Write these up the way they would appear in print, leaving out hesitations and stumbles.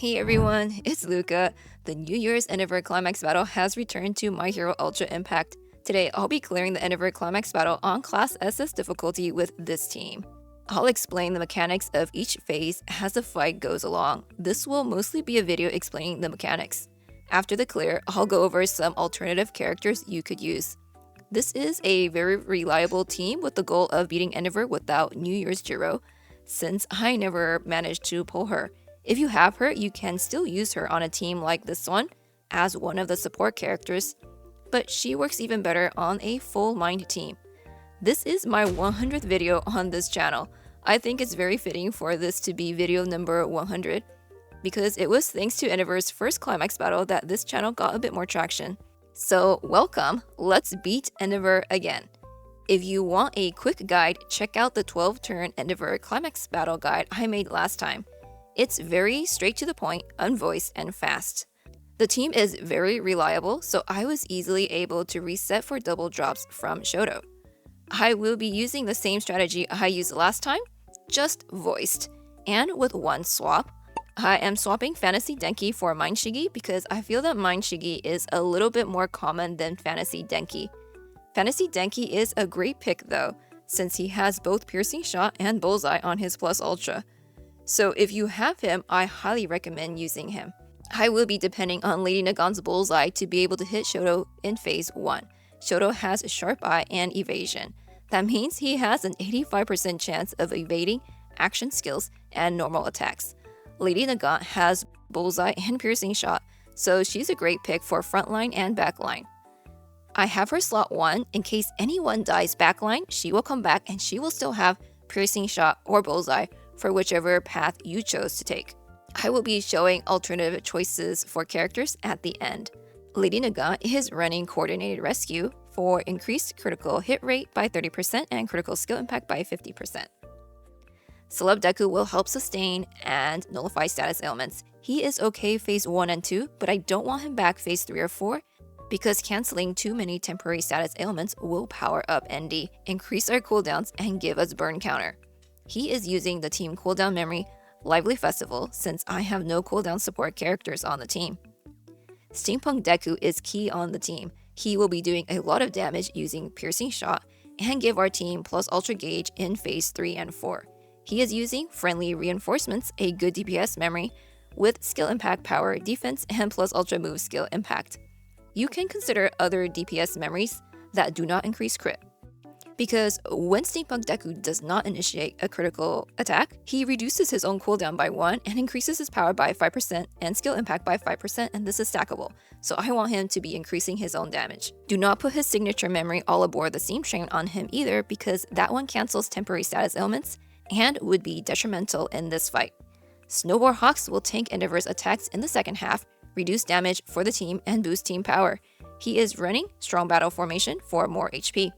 Hey everyone, it's Luca. The New Year's Endeavor Climax Battle has returned to My Hero Ultra Impact. Today, I'll be clearing the Endeavor Climax Battle on Class SS difficulty with this team. I'll explain the mechanics of each phase as the fight goes along. This will mostly be a video explaining the mechanics. After the clear, I'll go over some alternative characters you could use. This is a very reliable team with the goal of beating Endeavor without New Year's Jirou, since I never managed to pull her. If you have her, you can still use her on a team like this one as one of the support characters, but she works even better on a full mind team. This is my 100th video on this channel. I think it's very fitting for this to be video number 100, because it was thanks to Endeavor's first Climax Battle that this channel got a bit more traction. So welcome, let's beat Endeavor again. If you want a quick guide, check out the 12-turn Endeavor Climax Battle guide I made last time. It's very straight to the point, unvoiced, and fast. The team is very reliable, so I was easily able to reset for double drops from Shoto. I will be using the same strategy I used last time, just voiced, and with one swap. I am swapping Fantasy Denki for Mind Shigi because I feel that Mind Shigi is a little bit more common than Fantasy Denki. Fantasy Denki is a great pick though, since he has both Piercing Shot and Bullseye on his Plus Ultra. So if you have him, I highly recommend using him. I will be depending on Lady Nagant's Bullseye to be able to hit Shoto in Phase 1. Shoto has Sharp Eye and Evasion. That means he has an 85% chance of evading action skills and normal attacks. Lady Nagant has Bullseye and Piercing Shot, so she's a great pick for frontline and backline. I have her slot 1 in case anyone dies backline, she will come back and she will still have Piercing Shot or Bullseye for whichever path you chose to take. I will be showing alternative choices for characters at the end. Lady Nagant is running Coordinated Rescue for increased critical hit rate by 30% and critical skill impact by 50%. Celeb Deku will help sustain and nullify status ailments. He is okay Phase 1 and 2, but I don't want him back Phase 3 or 4 because canceling too many temporary status ailments will power up ND, increase our cooldowns, and give us burn counter. He is using the team cooldown memory Lively Festival since I have no cooldown support characters on the team. Steampunk Deku is key on the team. He will be doing a lot of damage using Piercing Shot and give our team plus Ultra Gauge in Phase 3 and 4. He is using Friendly Reinforcements, a good DPS memory, with Skill Impact Power, Defense, and plus Ultra Move Skill Impact. You can consider other DPS memories that do not increase crit. Because when Steampunk Deku does not initiate a critical attack, he reduces his own cooldown by 1 and increases his power by 5% and skill impact by 5%, and this is stackable, so I want him to be increasing his own damage. Do not put his signature memory all aboard the Steam Train on him either, because that one cancels temporary status ailments and would be detrimental in this fight. Snowboard Hawks will tank Endeavor's attacks in the second half, reduce damage for the team, and boost team power. He is running Strong Battle Formation for more HP.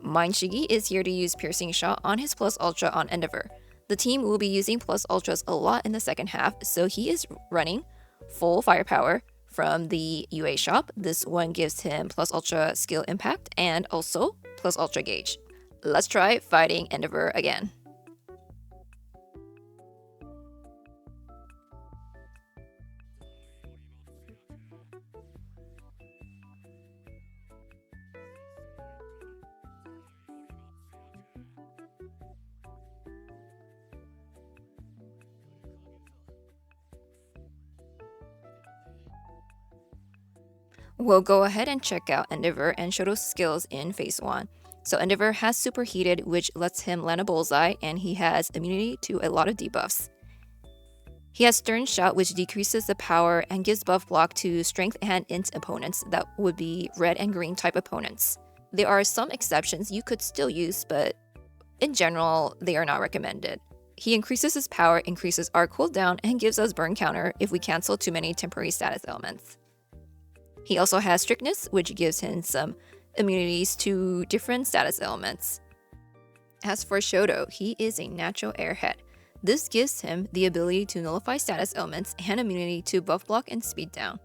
Mind Shigi is here to use Piercing Shot on his Plus Ultra on Endeavor. The team will be using Plus Ultras a lot in the second half, so he is running full firepower from the UA shop. This one gives him Plus Ultra skill impact and also Plus Ultra gauge. Let's try fighting Endeavor again. We'll go ahead and check out Endeavor and Shoto's skills in Phase 1. So Endeavor has Superheated, which lets him land a bullseye, and he has immunity to a lot of debuffs. He has Stern Shot, which decreases the power and gives buff block to strength and int opponents that would be red and green type opponents. There are some exceptions you could still use, but in general, they are not recommended. He increases his power, increases our cooldown, and gives us burn counter if we cancel too many temporary status ailments. He also has Strictness, which gives him some immunities to different status ailments. As for Shoto, he is a natural airhead. This gives him the ability to nullify status ailments and immunity to buff block and speed down.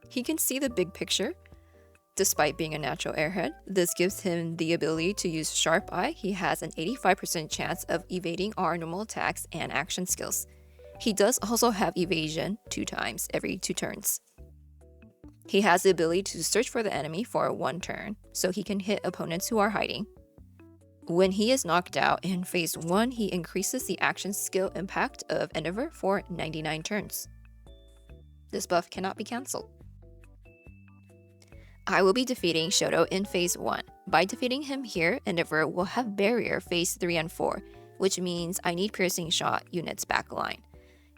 He can see the big picture. Despite being a natural airhead, this gives him the ability to use Sharp Eye. He has an 85% chance of evading our normal attacks and action skills. He does also have evasion 2 times every 2 turns. He has the ability to search for the enemy for 1 turn, so he can hit opponents who are hiding. When he is knocked out in phase 1, he increases the action skill impact of Endeavor for 99 turns. This buff cannot be cancelled. I will be defeating Shoto in phase 1. By defeating him here, Endeavor will have barrier phase 3 and 4, which means I need piercing shot units backline.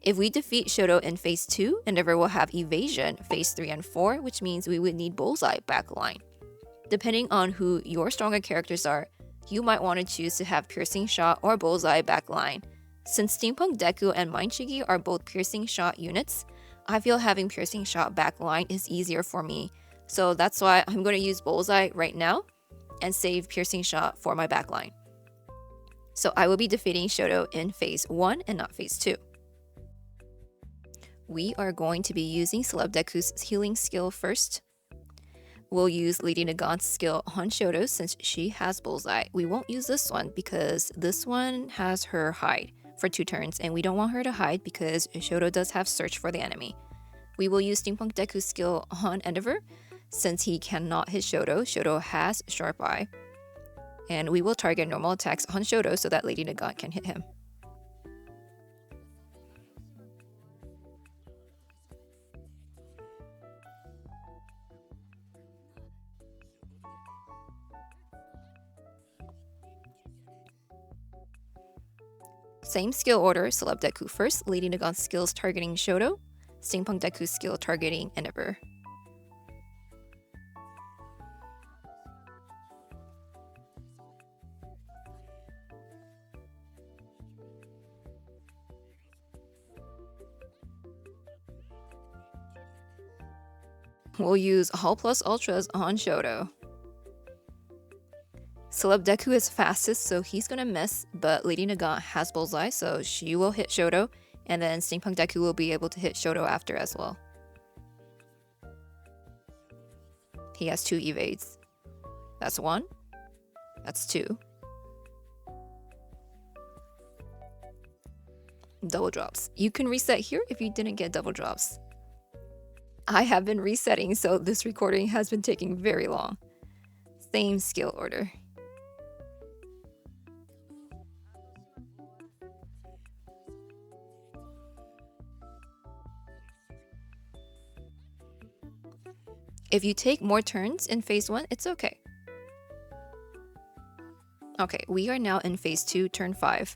If we defeat Shoto in phase 2, Endeavor will have evasion phase 3 and 4, which means we would need bullseye backline. Depending on who your stronger characters are, you might want to choose to have piercing shot or bullseye backline. Since Steampunk Deku and Mind Shigi are both piercing shot units, I feel having piercing shot backline is easier for me. So that's why I'm going to use bullseye right now and save piercing shot for my backline. So I will be defeating Shoto in phase 1 and not phase 2. We are going to be using Celeb Deku's healing skill first. We'll use Lady Nagant's skill on Shoto since she has bullseye. We won't use this one because this one has her hide for 2 turns and we don't want her to hide because Shoto does have search for the enemy. We will use Steampunk Deku's skill on Endeavor since he cannot hit Shoto. Shoto has sharp eye. And we will target normal attacks on Shoto so that Lady Nagant can hit him. Same skill order, Celeb Deku first, Lady Nagant's skills targeting Shoto, Steampunk Deku's skill targeting Endeavor. We'll use Hull plus Ultras on Shoto. Celeb Deku is fastest, so he's gonna miss, but Lady Nagant has bullseye, so she will hit Shoto, and then Steampunk Deku will be able to hit Shoto after as well. He has 2 evades. That's 1. That's 2. Double drops. You can reset here if you didn't get double drops. I have been resetting, so this recording has been taking very long. Same skill order. If you take more turns in phase 1, it's okay. Okay, we are now in phase 2, turn 5.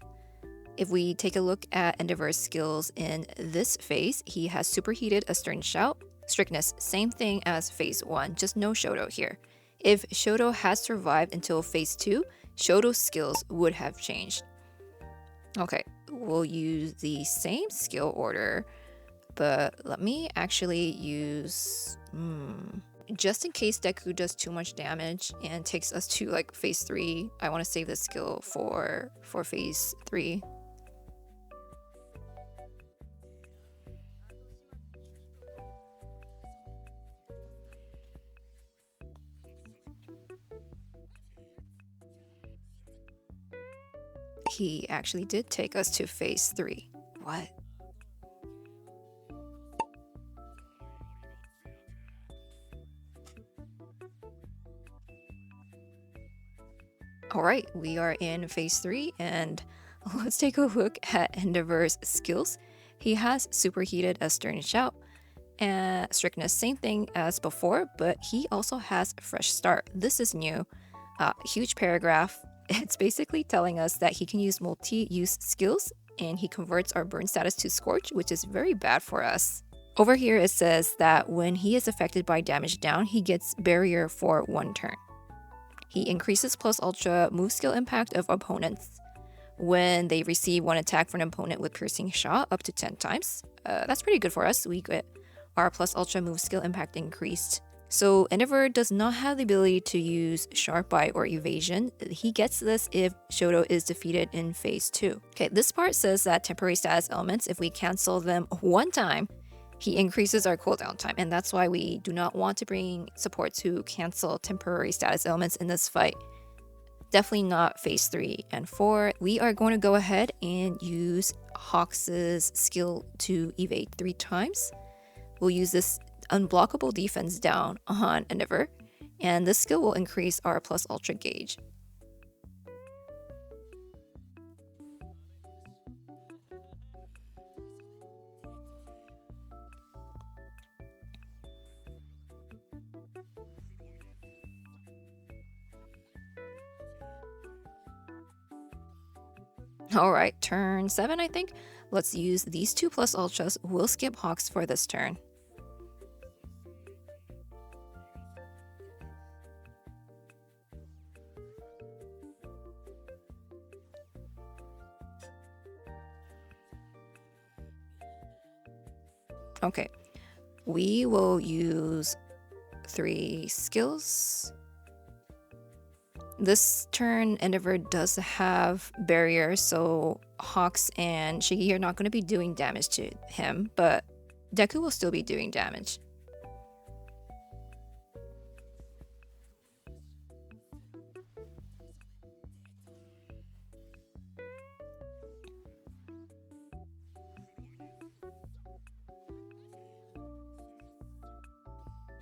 If we take a look at Endeavor's skills in this phase, he has Superheated, a Stern Shout, Strictness, same thing as phase 1, just no Shoto here. If Shoto has survived until phase 2, Shoto's skills would have changed. Okay, we'll use the same skill order, but let me actually use... just in case Deku does too much damage and takes us to like phase 3, I want to save this skill for phase 3. He actually did take us to phase 3. What? Alright, we are in phase 3 and let's take a look at Endeavor's skills. He has Superheated, a Stern Shout, and Strictness, same thing as before, but he also has Fresh Start. This is new. Huge paragraph. It's basically telling us that he can use multi-use skills and he converts our burn status to Scorch, which is very bad for us. Over here it says that when he is affected by damage down, he gets barrier for 1 turn. He increases plus ultra move skill impact of opponents when they receive 1 attack from an opponent with piercing shot up to 10 times. That's pretty good for us. We get our plus ultra move skill impact increased. So Endeavor does not have the ability to use Sharp Eye or Evasion. He gets this if Shoto is defeated in phase 2. Okay, this part says that temporary status elements, if we cancel them 1 time, he increases our cooldown time, and that's why we do not want to bring supports who cancel temporary status elements in this fight. Definitely not phase 3 and 4. We are going to go ahead and use Hawks' skill to evade 3 times. We'll use this unblockable defense down on Endeavor, and this skill will increase our plus ultra gauge. Alright, turn 7 I think. Let's use these 2 plus ultras. We'll skip Hawks for this turn. Okay, we will use 3 skills. This turn, Endeavor does have barrier, so Hawks and Shiggy are not going to be doing damage to him, but Deku will still be doing damage.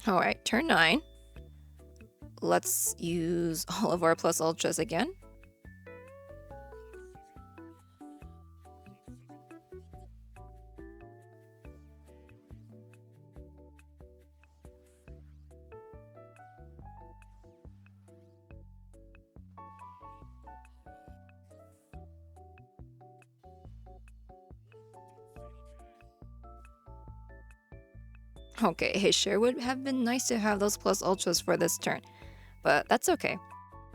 Alright, turn 9. Let's use all of our plus ultras again. Okay, it sure would have been nice to have those plus ultras for this turn, but that's okay.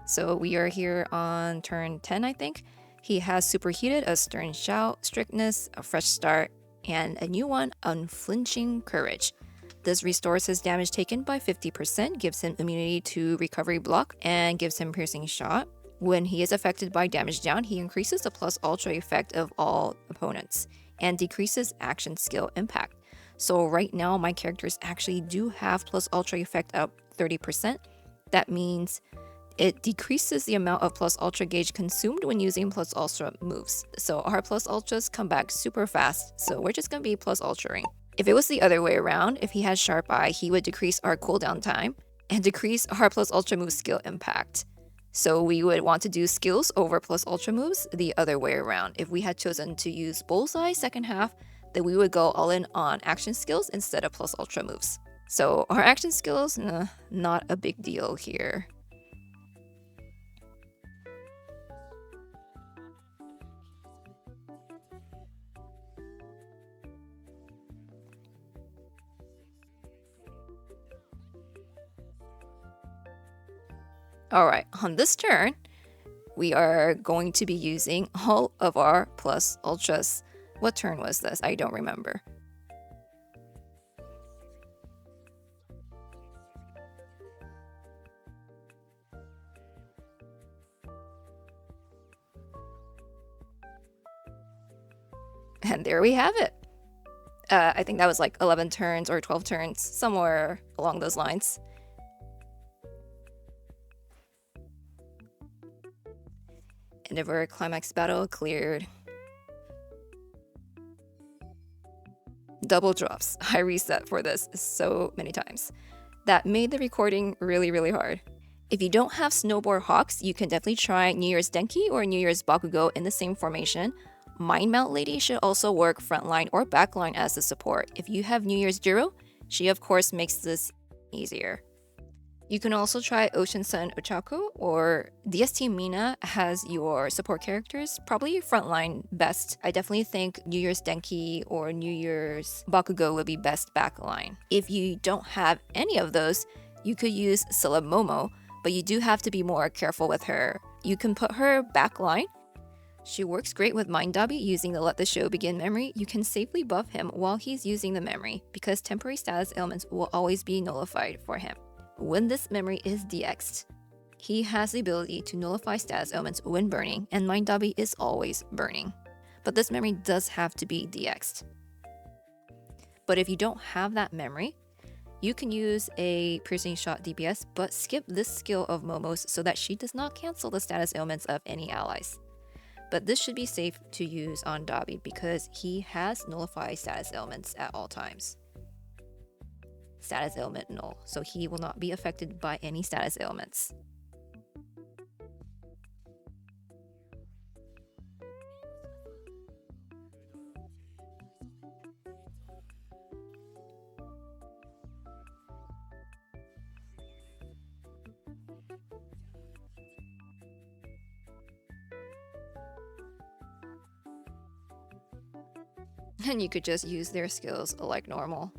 So we are here on turn 10, I think. He has Superheated, a Stern Shout, Strictness, a Fresh Start, and a new one, Unflinching Courage. This restores his damage taken by 50%, gives him immunity to Recovery Block, and gives him Piercing Shot. When he is affected by damage down, he increases the plus ultra effect of all opponents, and decreases action skill impact. So right now, my characters actually do have plus ultra effect up 30%. That means it decreases the amount of plus ultra gauge consumed when using plus ultra moves. So our plus ultras come back super fast, so we're just gonna be plus ultraing. If it was the other way around, if he has Sharp Eye, he would decrease our cooldown time and decrease our plus ultra move skill impact. So we would want to do skills over plus ultra moves the other way around. If we had chosen to use Bullseye second half, then we would go all in on action skills instead of plus ultra moves. So our action skills, not a big deal here. Alright, on this turn, we are going to be using all of our plus ultras. What turn was this? I don't remember. And there we have it. I think that was like 11 turns or 12 turns, somewhere along those lines. Endeavor Climax Battle cleared. Double drops. I reset for this so many times. That made the recording really hard. If you don't have Snowboard Hawks, you can definitely try New Year's Denki or New Year's Bakugo in the same formation. Mind Melt Lady should also work frontline or backline as a support. If you have New Year's Jirou, she of course makes this easier. You can also try Ocean Sun Ochako or DST Mina has your support characters, probably frontline best. I definitely think New Year's Denki or New Year's Bakugo would be best backline. If you don't have any of those, you could use Celeb Momo, but you do have to be more careful with her. You can put her backline. She works great with Mind Dabi using the Let the Show Begin memory. You can safely buff him while he's using the memory, because temporary status ailments will always be nullified for him. When this memory is DX'd, he has the ability to nullify status ailments when burning, and Mind Dabi is always burning. But this memory does have to be DX'd. But if you don't have that memory, you can use a Piercing Shot DPS, but skip this skill of Momo's so that she does not cancel the status ailments of any allies. but this should be safe to use on Dabi because he has nullified status ailments at all times. Status ailment null, so he will not be affected by any status ailments. And you could just use their skills like normal.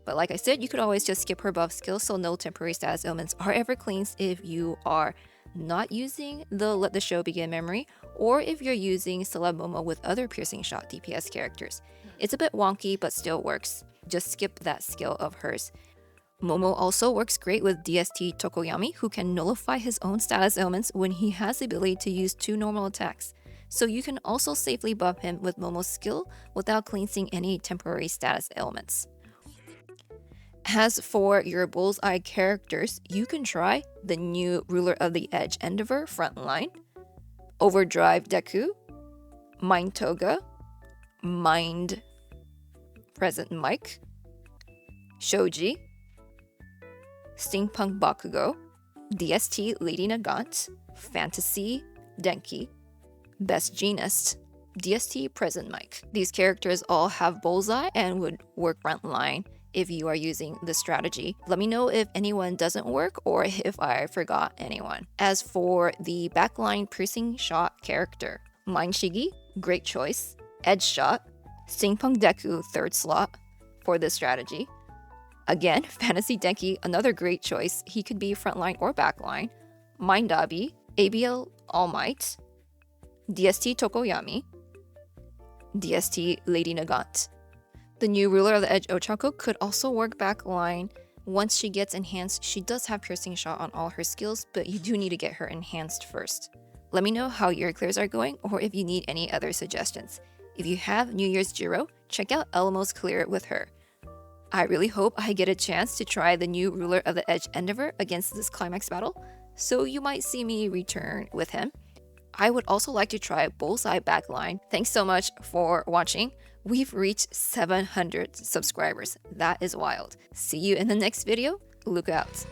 But like I said, you could always just skip her buff skills, so no temporary status ailments are ever cleansed if you are not using the Let the Show Begin memory, or if you're using Celeb Momo with other piercing shot DPS characters. It's a bit wonky, but still works. Just skip that skill of hers. Momo also works great with DST Tokoyami, who can nullify his own status ailments when he has the ability to use 2 normal attacks. So you can also safely buff him with Momo's skill without cleansing any temporary status ailments. As for your bullseye characters, you can try the new Ruler of the Edge Endeavor Frontline, Overdrive Deku, Mind Toga, Mind Present Mike, Shoji, Steampunk Bakugo, DST Lady Nagant, Fantasy Denki, Best Genist, DST Present Mike. These characters all have bullseye and would work frontline if you are using this strategy. Let me know if anyone doesn't work or if I forgot anyone. As for the backline piercing shot character, Mind Shigi, great choice. Edge Shot, Steampunk Deku, 3rd slot for this strategy. Again, Fantasy Denki, another great choice. He could be frontline or backline. Mind Dabi, ABL All Might, DST Tokoyami, DST Lady Nagant. The new Ruler of the Edge Ochako could also work backline. Once she gets enhanced, she does have piercing shot on all her skills, but you do need to get her enhanced first. Let me know how your clears are going or if you need any other suggestions. If you have New Year's Jirou, check out Elmo's clear with her. I really hope I get a chance to try the new Ruler of the Edge Endeavor against this Climax Battle, so you might see me return with him. I would also like to try Bullseye Backline. Thanks so much for watching. We've reached 700 subscribers. That is wild. See you in the next video. Luca out.